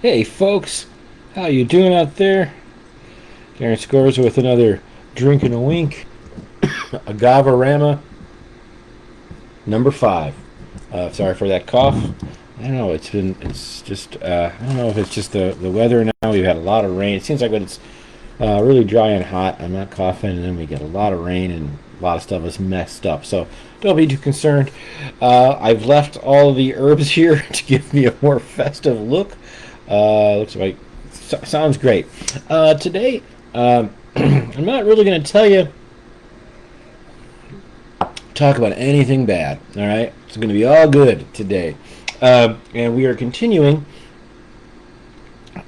Hey folks, how you doing out there? Darren Scores with another drink and a wink. Agavarama number 5. Sorry for that cough. I don't know. It's just. I don't know if it's just the weather now. We've had a lot of rain. It seems like when it's really dry and hot, I'm not coughing, and then we get a lot of rain and a lot of stuff is messed up. So don't be too concerned. I've left all of the herbs here to give me a more festive look. Looks like sounds great. Today, I'm not really going to talk about anything bad. All right, it's going to be all good today, and we are continuing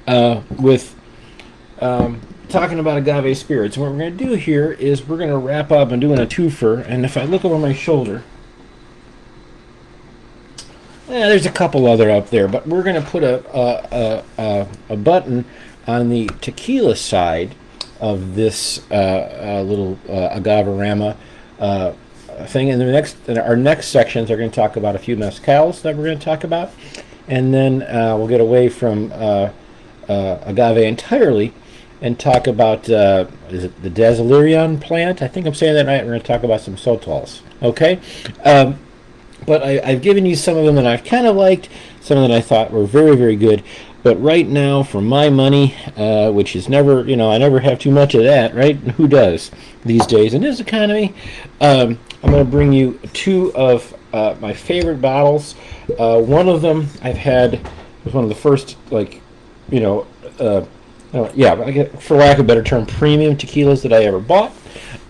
with talking about agave spirits. And what we're going to do here is we're going to wrap up and doing a twofer. And if I look over my shoulder, there's a couple other up there, but we're going to put a button on the tequila side of this little Agavarama thing. And our next sections are going to talk about a few mezcals that we're going to talk about, and then we'll get away from agave entirely and talk about is it the Desillerion plant? I think I'm saying that right. We're going to talk about some sotols. Okay. But I've given you some of them that I've kind of liked, some that I thought were very, very good. But right now, for my money, which is never, I never have too much of that, right? Who does these days in this economy? I'm going to bring you two of my favorite bottles. One of them I've had was one of the first, for lack of a better term, premium tequilas that I ever bought.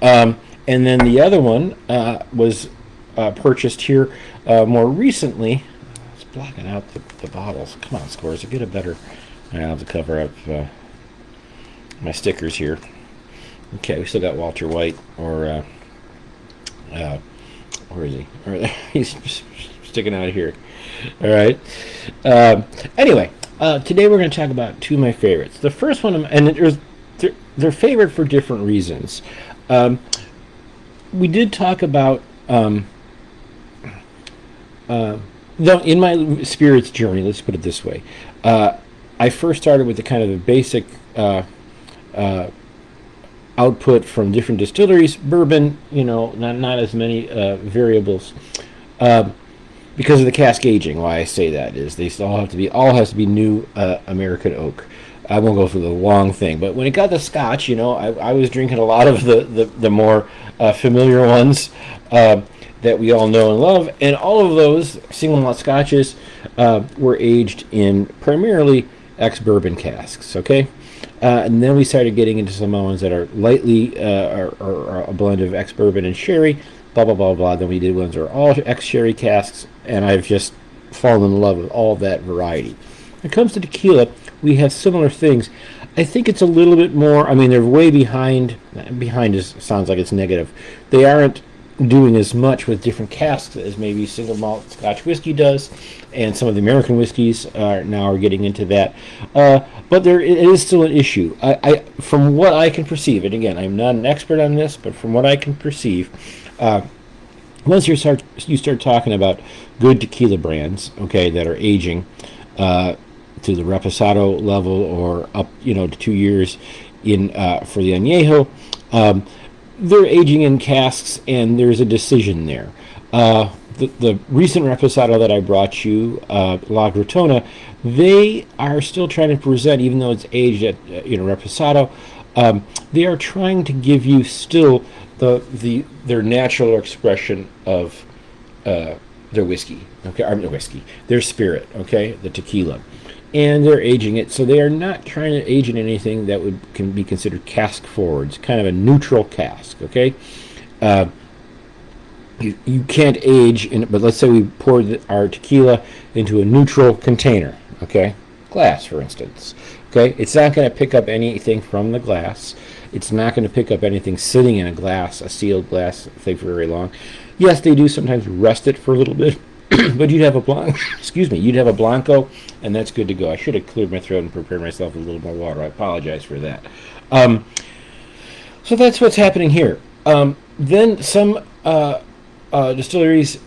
And then the other one was purchased here more recently. It's blocking out the bottles. Come on, Scores. Get a better. I have to cover up my stickers here. Okay, we still got Walter White, or where is he? He's sticking out here. All right. Anyway, today we're going to talk about two of my favorites. The first one, and they're favorite for different reasons. We did talk about. In my spirits journey, let's put it this way, I first started with the kind of the basic output from different distilleries, bourbon, not as many variables, because of the cask aging. Why I say that is they all has to be new American oak. I won't go through the long thing, but when it got to Scotch, I was drinking a lot of the more familiar ones. That we all know and love, and all of those single malt scotches were aged in primarily ex-bourbon casks. Okay, and then we started getting into some ones that are lightly or a blend of ex-bourbon and sherry. Blah blah blah blah. Then we did ones that are all ex-sherry casks, and I've just fallen in love with all that variety. When it comes to tequila, we have similar things. I think it's a little bit more. I mean, they're way behind. Behind sounds like it's negative. They aren't doing as much with different casks as maybe single malt Scotch whiskey does, and some of the American whiskeys are getting into that. But it is still an issue. I from what I can perceive, and again, I'm not an expert on this, but from what I can perceive, once you start talking about good tequila brands, okay, that are aging to the Reposado level or up, to 2 years in for the Añejo. They're aging in casks, and there's a decision there. The recent Reposado that I brought you, La Gratona, they are still trying to present, even though it's aged at Reposado, they are trying to give you still their natural expression of their whiskey, okay, their spirit, okay, the tequila. And they're aging it, so they are not trying to age in anything that can be considered cask forwards, kind of a neutral cask. Okay, you can't age in it, but let's say we poured our tequila into a neutral container. Okay, glass, for instance. Okay, it's not going to pick up anything from the glass. It's not going to pick up anything sitting in a sealed glass thing for very long. Yes, they do sometimes rest it for a little bit. But you'd have you'd have a Blanco, and that's good to go. I should have cleared my throat and prepared myself with a little more water. I apologize for that. So that's what's happening here. Then some distilleries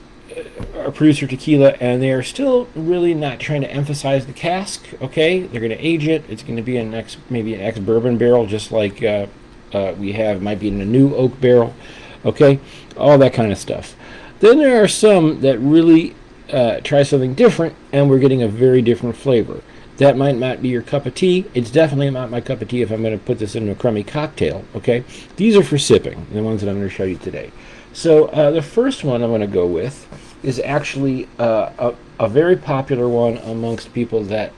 a producer of tequila, and they are still really not trying to emphasize the cask. Okay, they're going to age it. It's going to be maybe an ex bourbon barrel, just like we have, might be in a new oak barrel. Okay, all that kind of stuff. Then there are some that really try something different, and we're getting a very different flavor. That might not be your cup of tea. It's definitely not my cup of tea if I'm going to put this into a crummy cocktail. Okay, these are for sipping, the ones that I'm going to show you today. So the first one I'm going to go with is actually a very popular one amongst people that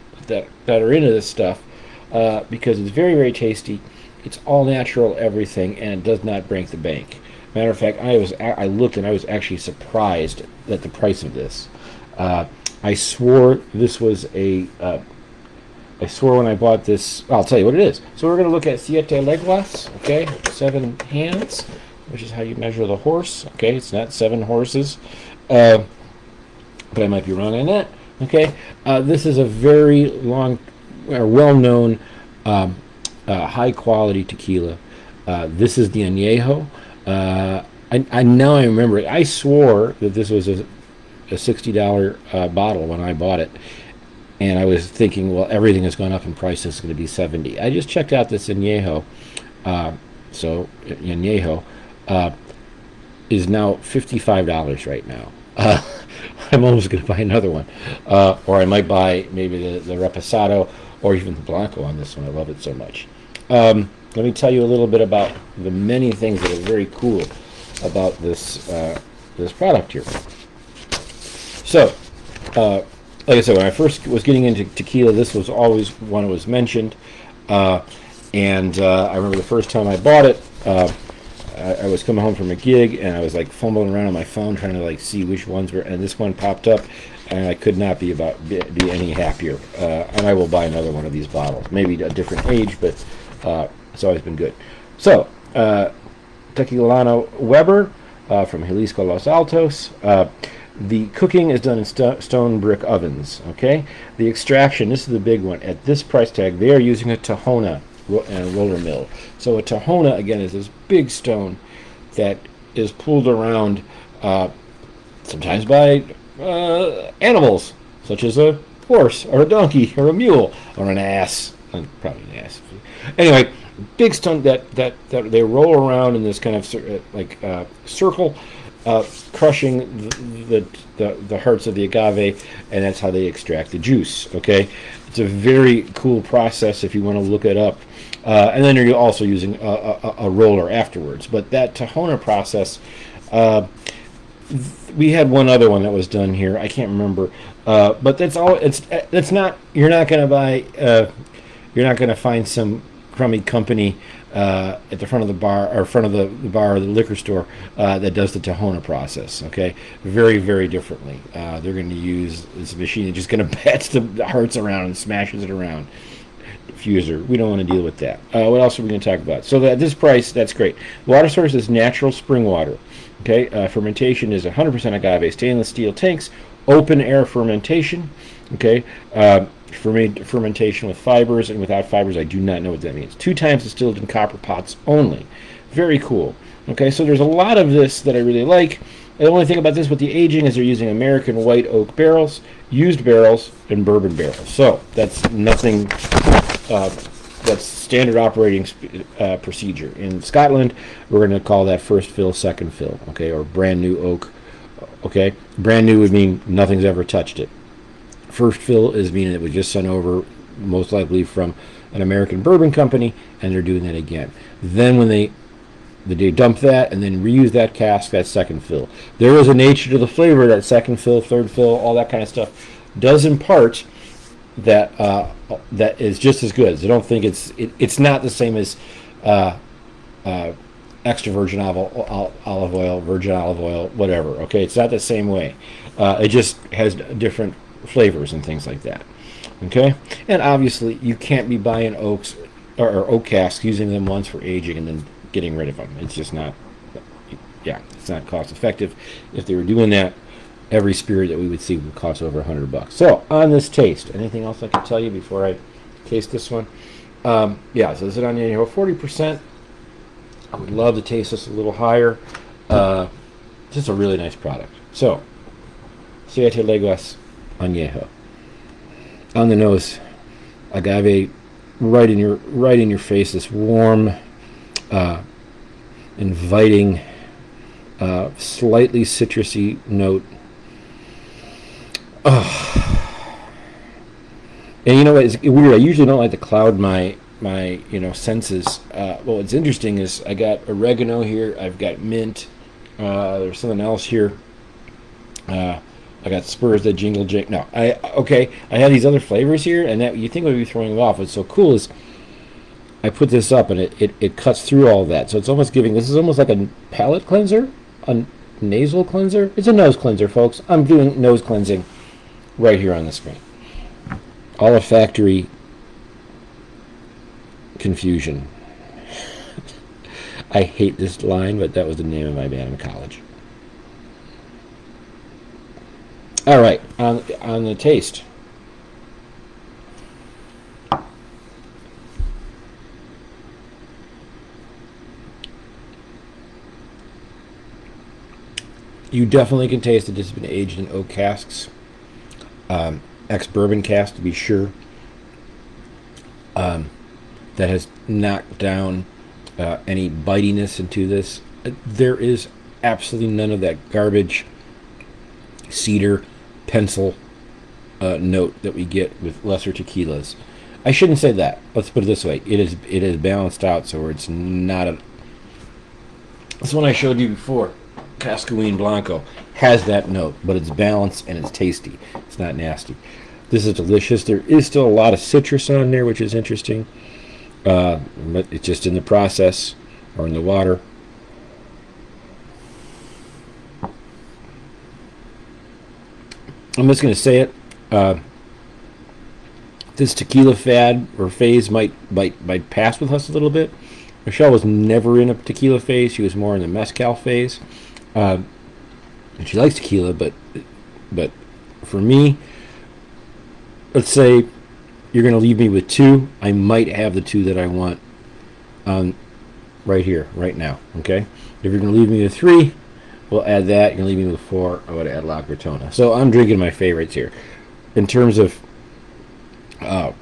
are into this stuff because it's very, very tasty. It's all natural, everything, and it does not break the bank. Matter of fact, I looked and I was actually surprised at the price of this. I swore this was I swore when I bought this. I'll tell you what it is. So we're going to look at Siete legua, okay, 7 hands, which is how you measure the horse. Okay, it's not 7 horses, but I might be wrong on that. Okay, this is a very well-known, high-quality tequila. This is the Añejo. I now I remember it. I swore that this was a $60 bottle when I bought it, and I was thinking, well, everything has gone up in price. It's going to be $70. I just checked out this Añejo. So Añejo is now $55 right now. I'm almost going to buy another one, or I might buy maybe the Reposado or even the Blanco on this one. I love it so much. Let me tell you a little bit about the many things that are very cool about this this product here. So, like I said, when I first was getting into tequila, this was always one that was mentioned. And I remember the first time I bought it, I was coming home from a gig, and I was like fumbling around on my phone trying to like see which ones were, and this one popped up, and I could not be any happier. And I will buy another one of these bottles, maybe a different age, but it's always been good. So, Tequilano Weber from Jalisco, Los Altos. The cooking is done in stone brick ovens. Okay, the extraction, this is the big one. At this price tag, they are using a Tahona and roller mill. So a Tahona, again, is this big stone that is pulled around sometimes by animals, such as a horse or a donkey or a mule or an ass. Probably an ass. Anyway, big stone that they roll around in this kind of circle, crushing the hearts of the agave, and that's how they extract the juice. Okay, it's a very cool process if you want to look it up. And then you're also using a roller afterwards. But that Tahona process, we had one other one that was done here. I can't remember, but that's all. It's not. You're not going to buy. You're not going to find some crummy company at the front of the bar or front of the bar or the liquor store that does the Tahona process. Okay, very, very differently. They're going to use this machine that's just going to bats the hearts around and smashes it around. Diffuser. We don't want to deal with that. What else are we going to talk about? So at this price, that's great. Water source is natural spring water. Okay, fermentation is 100% agave, stainless steel tanks, open air fermentation. Okay, fermentation with fibers and without fibers, I do not know what that means. 2 times distilled in copper pots only. Very cool. Okay, so there's a lot of this that I really like. The only thing about this with the aging is they're using American white oak barrels, used barrels, and bourbon barrels. So that's nothing. That's standard operating procedure. In Scotland, we're going to call that first fill, second fill, okay, or brand new oak. Okay, brand new would mean nothing's ever touched it. First fill is meaning it was just sent over, most likely from an American bourbon company, and they're doing that again. Then when they dump that and then reuse that cask, that second fill. There is a nature to the flavor that second fill, third fill, all that kind of stuff does impart that that is just as good. So don't think it's not the same as extra virgin olive oil, virgin olive oil, whatever. Okay, it's not the same way. It just has different flavors and things like that. Okay, and obviously you can't be buying oaks or oak casks, using them once for aging and then getting rid of them. It's just not. Yeah, it's not cost effective. If they were doing that, every spirit that we would see would cost over $100. So on this taste, anything else I can tell you before I taste this one? Yeah, so this is on Añejo 40%. I would love to taste this a little higher. Just a really nice product. So Siete Leguas Añejo. On the nose, agave, right in your face. This warm, inviting, slightly citrusy note. And you know what? It's weird. I usually don't like to cloud my senses. Well, what's interesting is I got oregano here. I've got mint. There's something else here. I got spurs that jingle jink. No, I have these other flavors here, and that you think would be throwing off. What's so cool is I put this up, and it cuts through all that. So it's almost giving. This is almost like a palate cleanser, a nasal cleanser. It's a nose cleanser, folks. I'm doing nose cleansing right here on the screen. Olfactory confusion. I hate this line, but that was the name of my band in college. All right, on the taste. You definitely can taste that this has been aged in oak casks, ex-bourbon cask to be sure. That has knocked down any bitiness into this. There is absolutely none of that garbage cedar pencil note that we get with lesser tequilas. I shouldn't say that. Let's put it this way: it is balanced out, so it's not a. This one I showed you before, Cascaween Blanco, has that note, but it's balanced and it's tasty. It's not nasty. This is delicious. There is still a lot of citrus on there, which is interesting. But it's just in the process or in the water. I'm just going to say it. This tequila fad or phase might pass with us a little bit. Michelle was never in a tequila phase. She was more in the mezcal phase. And she likes tequila, but for me, let's say you're going to leave me with two. I might have the two that I want right here, right now. Okay? If you're going to leave me with three, we'll add that. You're going to leave me with four. I would add La Gratona. So I'm drinking my favorites here. In terms of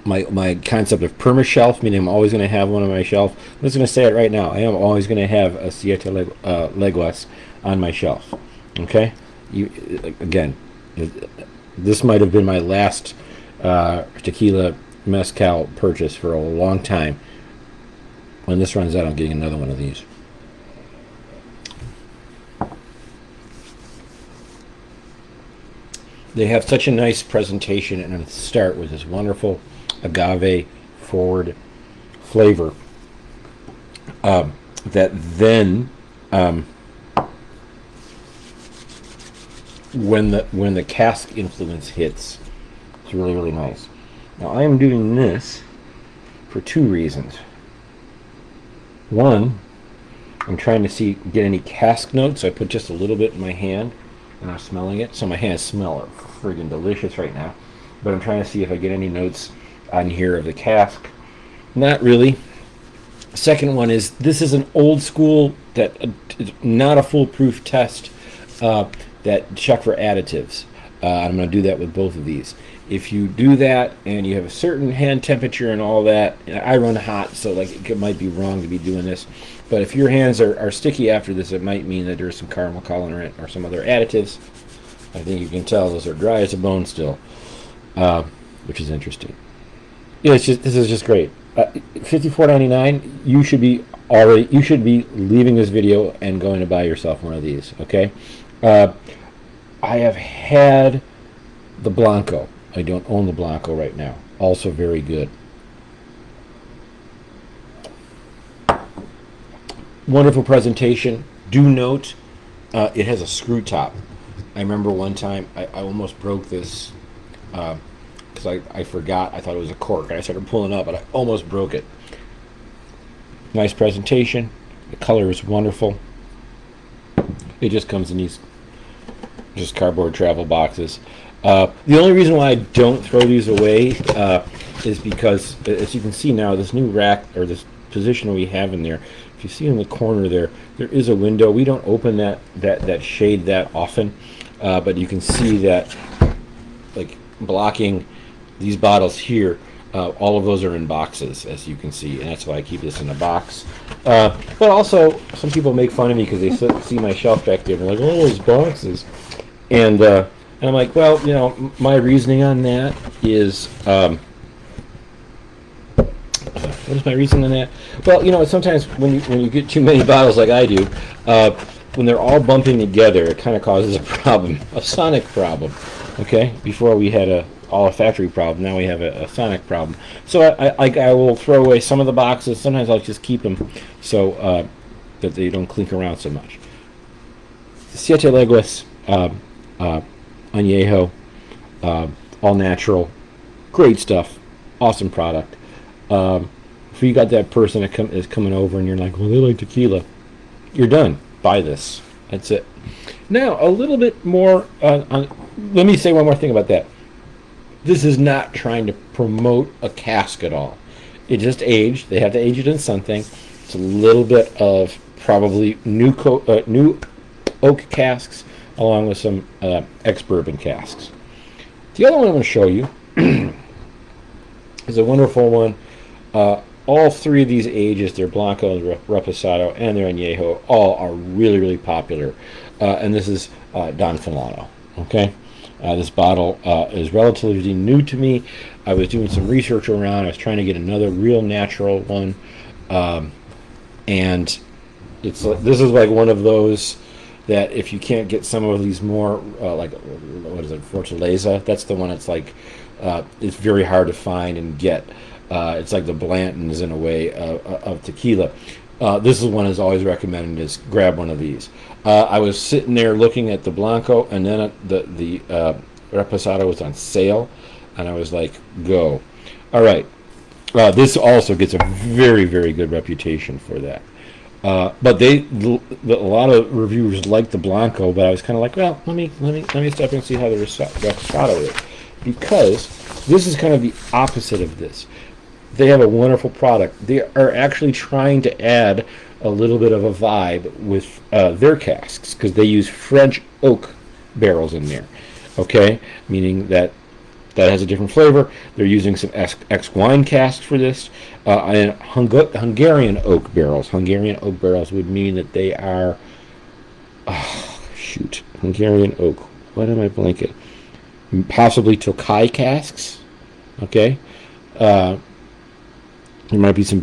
my concept of perma-shelf, meaning I'm always going to have one on my shelf, I'm just going to say it right now. I am always going to have a Siete Leguas on my shelf. Okay? Again, this might have been my last tequila mezcal purchase for a long time. When this runs out, I'm getting another one of these. They have such a nice presentation, and start with this wonderful agave forward flavor that then when the cask influence hits, it's really, really nice. Now I am doing this for two reasons. One, I'm trying to get any cask notes, so I put just a little bit in my hand and I'm smelling it. So my hands smell friggin' delicious right now, but I'm trying to see if I get any notes on here of the cask. Not really. Second one is, this is an old school, that not a foolproof test, that check for additives. I'm going to do that with both of these. If you do that and you have a certain hand temperature and all that, I run hot, so like it might be wrong to be doing this. But if your hands are sticky after this, it might mean that there's some caramel colorant or some other additives. I think you can tell those are dry as a bone still, which is interesting. Yeah, this is just great. $54.99. You should be leaving this video and going to buy yourself one of these. Okay. I have had the Blanco. I don't own the Blanco right now. Also very good. Wonderful presentation. Do note, it has a screw top. I remember one time I almost broke this because I forgot. I thought it was a cork, and I started pulling up, and I almost broke it. Nice presentation. The color is wonderful. It just comes in these just cardboard travel boxes. The only reason why I don't throw these away is because, as you can see now, this new rack, or this position we have in there, if you see in the corner there is a window. We don't open that shade that often. but you can see that, like, blocking these bottles here, all of those are in boxes, as you can see, and that's why I keep this in a box. But also, some people make fun of me because they see my shelf back there, and they're like, oh, those boxes. And I'm like, well, you know, my reasoning on that is, what is my reasoning on that? Well, you know, sometimes when you get too many bottles like I do, when they're all bumping together, it kind of causes a problem, a sonic problem. Okay, before we had a factory problem, now we have a sonic problem. So I will throw away some of the boxes. Sometimes I'll just keep them so that they don't clink around so much. Siete Leguas, Añejo, all natural, great stuff, awesome product. If you got that person that is coming over and you're like, well, they like tequila, you're done. Buy this. That's it. Now, a little bit more. Let me say one more thing about that. This is not trying to promote a cask at all. It just aged. They have to age it in something. It's a little bit of probably new oak casks along with some ex-bourbon casks. The other one I'm going to show you is a wonderful one. All three of these ages, their Blanco, their Reposado, and their Añejo, all are really, really popular. And this is Don Fulano. Okay, this bottle is relatively new to me. I was doing some research around. I was trying to get another real natural one, and this is like one of those that if you can't get some of these more like, what is it, Fortaleza? That's the one. It's like it's very hard to find and get. It's like the Blanton's in a way of tequila. This is one that's always recommended, is grab one of these. I was sitting there looking at the Blanco, and then the Reposado was on sale, and I was like, go. All right. This also gets a very, very good reputation for that. But a lot of reviewers like the Blanco, but I was kind of like, well, let me step and see how the Reposado is, because this is kind of the opposite of this. They have a wonderful product. They are actually trying to add a little bit of a vibe with their casks, because they use French oak barrels in there. Okay, meaning that has a different flavor. They're using some ex-wine casks for this, and Hungarian oak barrels. Hungarian oak barrels would mean that they are, Hungarian oak. What am I blanking? Possibly Tokai casks. Okay. There might be some.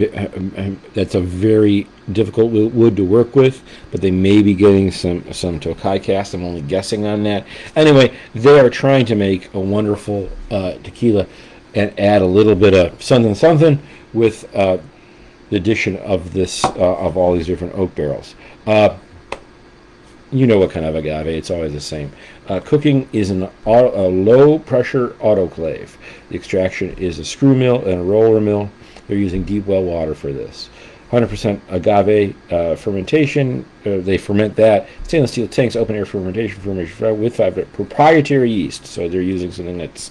That's a very difficult wood to work with, but they may be getting some Tokai cast. I'm only guessing on that. Anyway, they are trying to make a wonderful tequila and add a little bit of something with the addition of this of all these different oak barrels. You know what kind of agave? It's always the same. Cooking is a low-pressure autoclave. The extraction is a screw mill and a roller mill. They're using deep well water for this. 100% agave fermentation. They ferment that. Stainless steel tanks, open air fermentation with proprietary yeast. So they're using something that's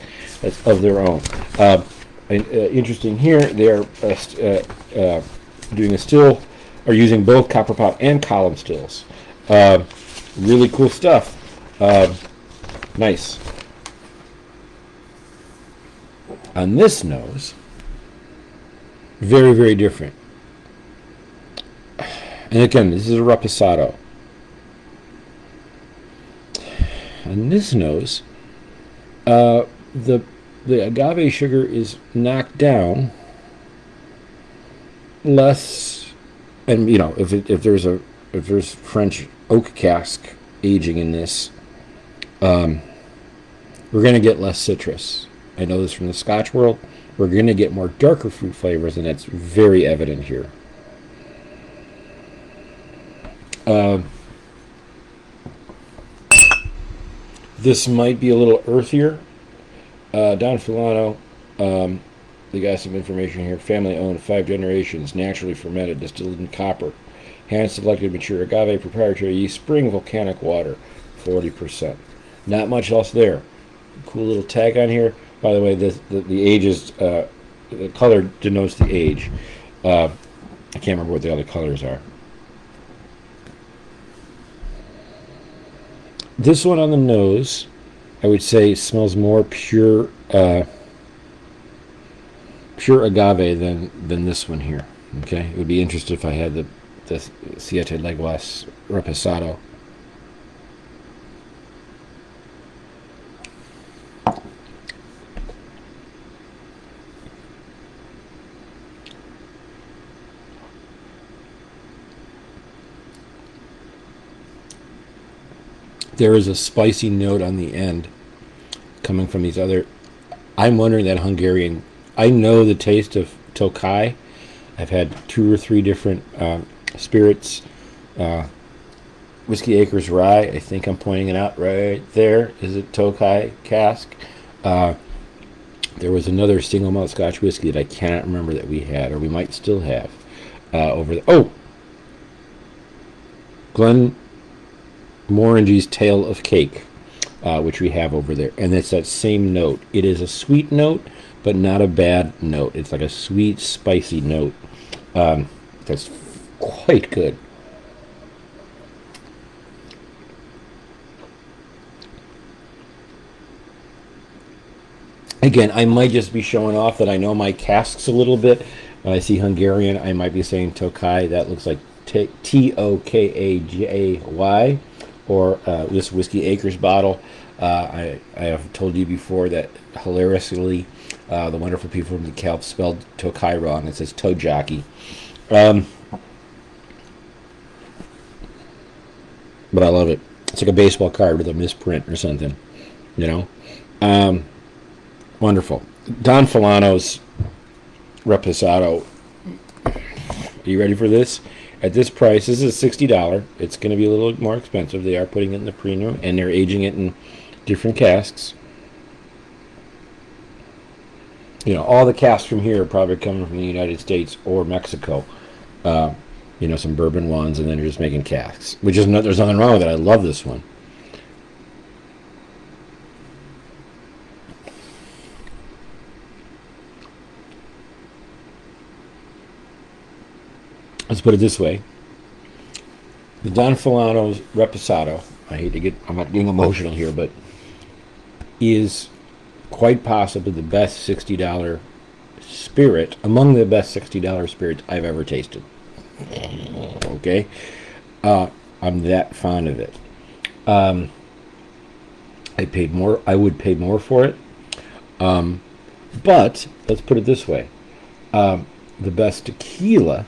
of their own. Interesting here, they're doing a still, or using both copper pot and column stills. Really cool stuff. Nice. On this nose, very, very different. And again, this is a Reposado. On this nose, the agave sugar is knocked down less, and you know, if there's French oak cask aging in this, we're going to get less citrus. I know this from the Scotch world. We're going to get more darker fruit flavors, and that's very evident here. This might be a little earthier. Don Fulano, they got some information here. Family owned, 5 generations, naturally fermented, distilled in copper. Hand selected mature agave, proprietary yeast, spring volcanic water, 40%. Not much else there. Cool little tag on here. By the way, the age is, the color denotes the age. I can't remember what the other colors are. This one on the nose, I would say, smells more pure agave than this one here. Okay, it would be interesting if I had the Siete Leguas Reposado. There is a spicy note on the end coming from these other. I'm wondering that Hungarian. I know the taste of Tokai. I've had 2 or 3 different spirits. Whiskey Acres Rye. I think I'm pointing it out right there. Is it Tokai cask? There was another single malt Scotch whiskey that I cannot remember that we had, or we might still have over there. Oh, Glen Morangy's Tale of Cake, which we have over there, and it's that same note. It is a sweet note, but not a bad note. It's like a sweet, spicy note. That's quite good. Again, I might just be showing off that I know my casks a little bit. When I see Hungarian, I might be saying Tokai. That looks like Tokajay. Or this Whiskey Acres bottle. I have told you before that hilariously, the wonderful people from the Calp spelled Tokai wrong. It says Tojaki. But I love it. It's like a baseball card with a misprint or something, you know. Wonderful. Don Fulano's Reposado. Are you ready for this? At this price, this is $60. It's going to be a little more expensive. They are putting it in the premium, and they're aging it in different casks. You know, all the casks from here are probably coming from the United States or Mexico. You know, some bourbon ones, and then you're just making casks. Which is there's nothing wrong with it. I love this one. Let's put it this way. The Don Fulano's Reposado, I'm not getting emotional here, but is quite possibly the best $60 spirit, among the best $60 spirits I've ever tasted. Okay? I'm that fond of it. I would pay more for it. But, let's put it this way. The best tequila,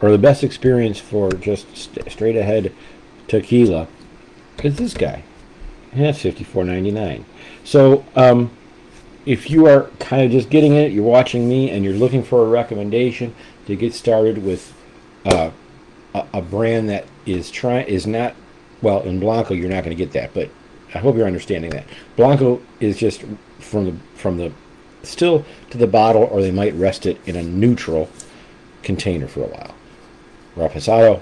or the best experience for just straight ahead tequila, is this guy. And that's $54.99. So if you are kind of just getting it, you're watching me, and you're looking for a recommendation to get started with a brand that is not, well, in Blanco you're not going to get that, but I hope you're understanding that. Blanco is just from the still to the bottle, or they might rest it in a neutral container for a while. Reposado,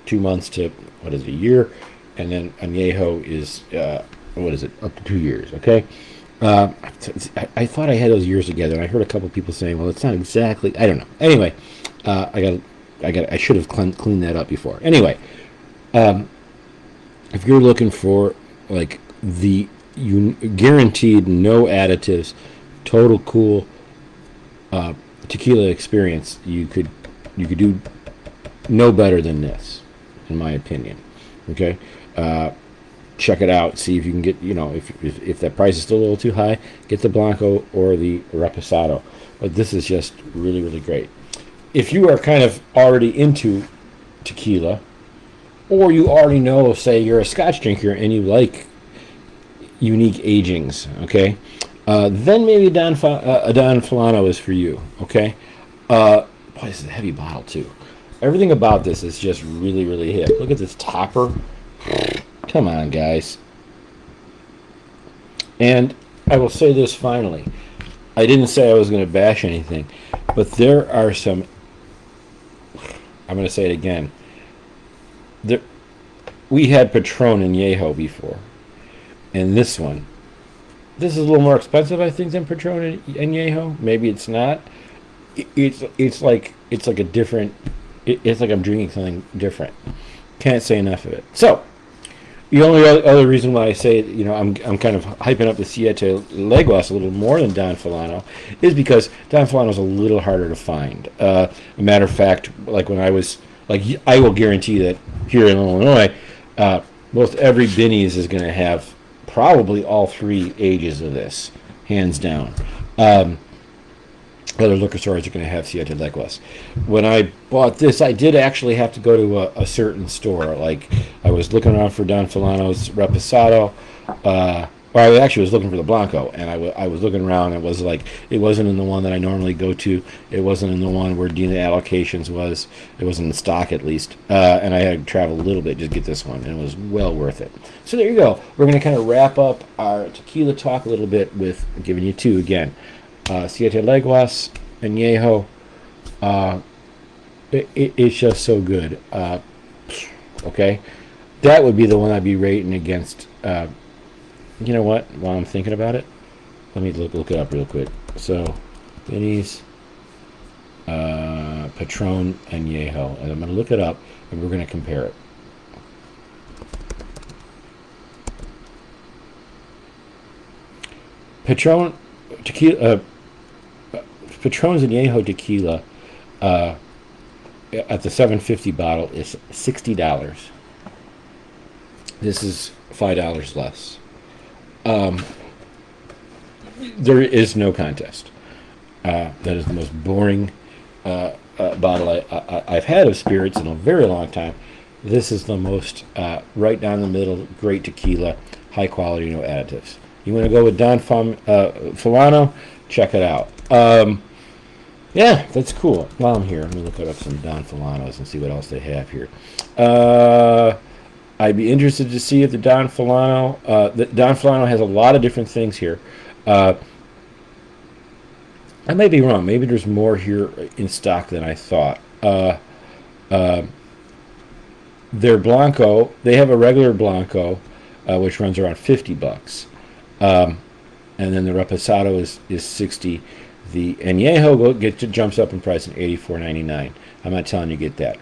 2 months to, a year, and then Añejo is, up to 2 years, okay? I thought I had those years together, and I heard a couple people saying, well, it's not exactly, I don't know. Anyway, I should have cleaned that up before. Anyway, if you're looking for, like, the guaranteed no additives, total cool tequila experience, you could do no better than this, in my opinion. Okay, check it out. See if you can get, if that price is still a little too high, get the Blanco or the Reposado. But this is just really, really great. If you are kind of already into tequila, or you already know, say you're a Scotch drinker and you like unique agings, okay, then maybe Don Fulano is for you. Okay, boy, this is a heavy bottle too. Everything about this is just really, really hip. Look at this topper. Come on, guys. And I will say this finally. I didn't say I was going to bash anything, but there are some, I'm going to say it again. We had Patron and Añejo before. And this is a little more expensive, I think, than Patron and Añejo. Maybe it's not. It's like a different, it's like I'm drinking something different. Can't say enough of it. So, The only other reason why I say, I'm kind of hyping up the Siete Leguas a little more than Don Fulano is because Don Fulano is a little harder to find. A matter of fact, like when I was, like, I will guarantee that here in Illinois, most every Binny's is going to have probably all three ages of this, hands down. Other liquor stores are going to have Siete Leguas. When I bought this, I did actually have to go to a certain store. Like, I was looking around for Don Fulano's Reposado, or I actually was looking for the Blanco, and I was looking around, and it was like, it wasn't in the one that I normally go to. It wasn't in the one where D&aW Allocations was. It wasn't in stock, at least. And I had to travel a little bit just to get this one, and it was well worth it. So there you go. We're going to kind of wrap up our tequila talk a little bit with giving you two again. Siete Leguas, Añejo. It's just so good. Okay, that would be the one I'd be rating against. You know what? While I'm thinking about it, let me look it up real quick. So, Benny's, Patron, Añejo, and I'm going to look it up, and we're going to compare it. Patron tequila. Patron's Añejo tequila at the 750 bottle is $60. This is $5 less. There is no contest. That is the most boring bottle I've had of spirits in a very long time. This is the most right down the middle, great tequila, high quality, no additives. You want to go with Don Fulano? Check it out. Yeah, that's cool. While I'm here, let me look up some Don Fulanos and see what else they have here. I'd be interested to see if the Don Fulano has a lot of different things here. I may be wrong. Maybe there's more here in stock than I thought. Their Blanco, they have a regular Blanco, which runs around $50. And then the Reposado is 60. The Añejo jumps up in price at $84.99. I'm not telling you get that.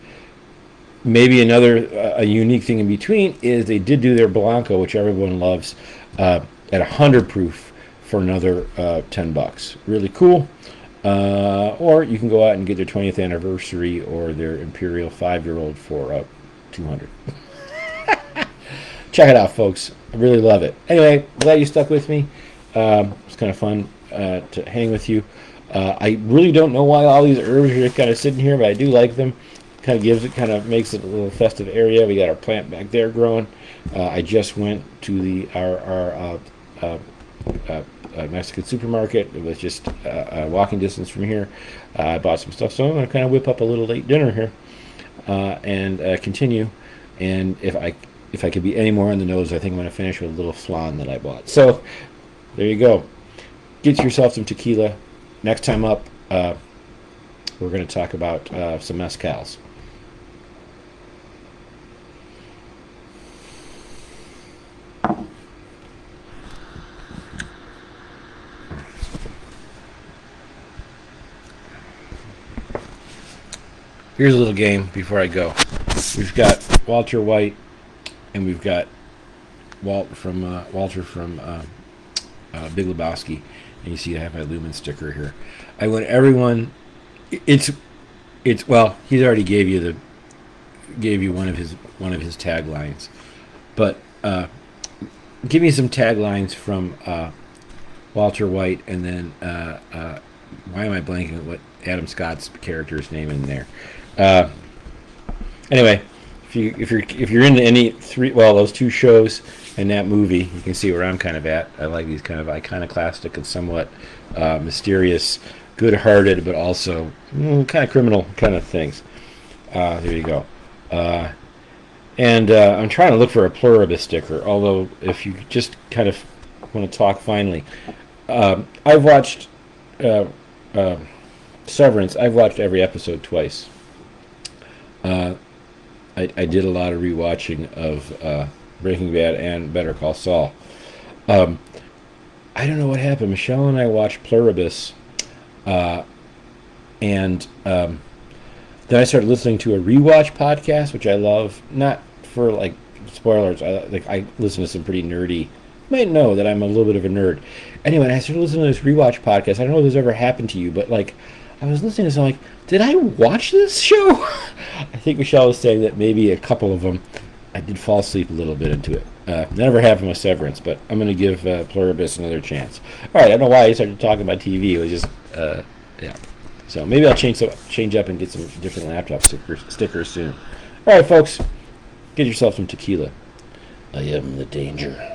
Maybe another a unique thing in between is they did do their Blanco, which everyone loves, at 100 proof for another $10. Really cool. Or you can go out and get their 20th anniversary or their Imperial 5-year-old for $200. Check it out, folks. I really love it. Anyway, glad you stuck with me. It's kind of fun to hang with you. I really don't know why all these herbs are just kind of sitting here, but I do like them. Kind of makes it a little festive area. We got our plant back there growing. I just went to our Mexican supermarket. It was just a walking distance from here. I bought some stuff, so I'm going to kind of whip up a little late dinner here and continue. And if I could be any more on the nose, I think I'm going to finish with a little flan that I bought. So there you go. Get yourself some tequila. Next time up, we're going to talk about some mezcals. Here's a little game before I go. We've got Walter White, and we've got Walter from Big Lebowski, and you see I have my Lumen sticker here. I want everyone. It's well, he's already gave you one of his taglines, but give me some taglines from Walter White, and then why am I blanking what Adam Scott's character's name in there? Anyway, if you're into any those two shows and that movie, you can see where I'm kind of at. I like these kind of iconoclastic and somewhat mysterious, good-hearted, but also kind of criminal kind of things. There you go. And I'm trying to look for a pluribus sticker, although if you just kind of want to talk finally. I've watched Severance. I've watched every episode twice. I did a lot of rewatching of Breaking Bad and Better Call Saul. I don't know what happened. Michelle and I watched Pluribus, and then I started listening to a rewatch podcast, which I love, not for like spoilers. I listen to some pretty nerdy. You might know that I'm a little bit of a nerd. Anyway, I started listening to this rewatch podcast. I don't know if this ever happened to you, but like, I was listening to this, and I'm like, did I watch this show? I think Michelle was saying that maybe a couple of them, I did fall asleep a little bit into it. Never happened with Severance, but I'm going to give Pluribus another chance. All right, I don't know why I started talking about TV. It was just, yeah. So maybe I'll change up and get some different laptop stickers soon. All right, folks, get yourself some tequila. I am the danger.